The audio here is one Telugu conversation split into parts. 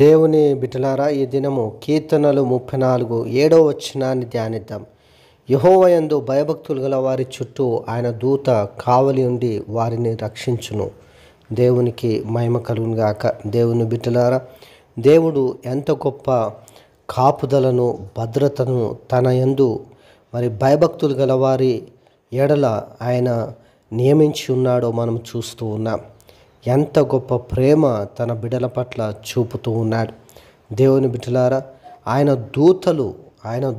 దేవుని బిడ్డలారా, ఈ దినము కీర్తనలు 34:7 ధ్యానిద్దాం. యెహోవాయందు భయభక్తులు గల వారి చుట్టూ ఆయన దూత కావలి ఉండి వారిని రక్షించును. దేవునికి మహిమ కలుగును గాక. దేవుని బిడ్డలారా, దేవుడు ఎంత గొప్ప కాపుదలను, భద్రతను తన యందు భయభక్తులు గల వారి ఎడల ఆయన నియమించి ఉన్నాడో మనం చూస్తూ ఉన్నాం. ఎంత గొప్ప ప్రేమ తన బిడ్డల పట్ల చూపుతూ ఉన్నాడు. దేవుని బిడ్డలారా, ఆయన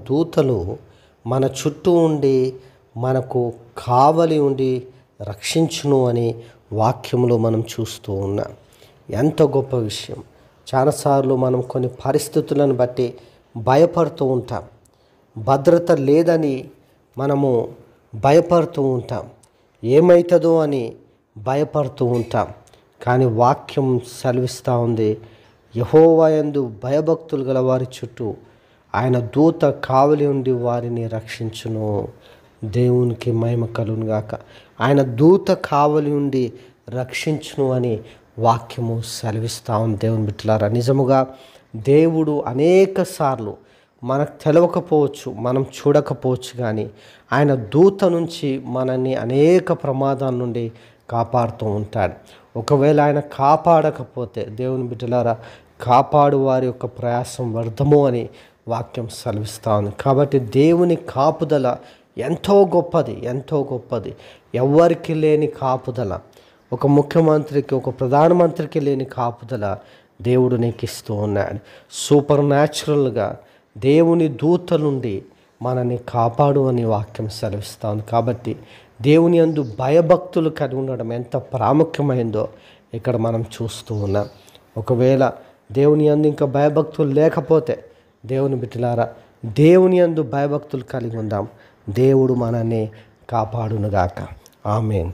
దూతలు మన చుట్టూ ఉండి మనకు కావలి ఉండి రక్షించును అని వాక్యంలో మనం చూస్తూ ఉన్నాం. ఎంత గొప్ప విషయం. చాలాసార్లు మనం కొన్ని పరిస్థితులను బట్టి భయపడుతూ ఉంటాం. భద్రత లేదని మనము భయపడుతూ ఉంటాం. ఏమవుతుందో అని భయపడుతూ ఉంటాం. కానీ వాక్యం సెలవిస్తూ ఉంది, యెహోవాయందు భయభక్తులు గల వారి చుట్టూ ఆయన దూత కావలి ఉండి వారిని రక్షించును. దేవునికి మహిమ కలుగును గాక. ఆయన దూత కావలి ఉండి రక్షించును అని వాక్యము సెలవిస్తూ ఉంది. దేవుని బిడ్డలారా, నిజముగా దేవుడు అనేక సార్లు మనకు తెలవకపోవచ్చు, మనం చూడకపోవచ్చు, కానీ ఆయన దూత నుంచి మనల్ని అనేక ప్రమాదాల నుండి కాపాడుతూ ఉంటాడు. ఒకవేళ ఆయన కాపాడకపోతే దేవుని బిడ్డలారా, కాపాడు వారి యొక్క ప్రయాసం వ్యర్థము అని వాక్యం సెలవిస్తూ ఉంది. కాబట్టి దేవుని కాపుదల ఎంతో గొప్పది. ఎవరికి లేని కాపుదల, ఒక ముఖ్యమంత్రికి, ఒక ప్రధానమంత్రికి లేని కాపుదల దేవుడు నీకు ఇస్తూ ఉన్నాడు. సూపర్ న్యాచురల్గా దేవుని దూత నుండి మనల్ని కాపాడు అని వాక్యం సెలవిస్తూ ఉంది. కాబట్టి దేవుని యందు భయభక్తులు కలిగి ఉండడం ఎంత ప్రాముఖ్యమైందో ఇక్కడ మనం చూస్తూ ఉన్నాం. ఒకవేళ దేవుని యందు ఇంకా భయభక్తులు లేకపోతే దేవుని బిడ్డలారా, దేవుని యందు భయభక్తులు కలిగి ఉందాం. దేవుడు మనల్ని కాపాడునుగాక. ఆమేన్.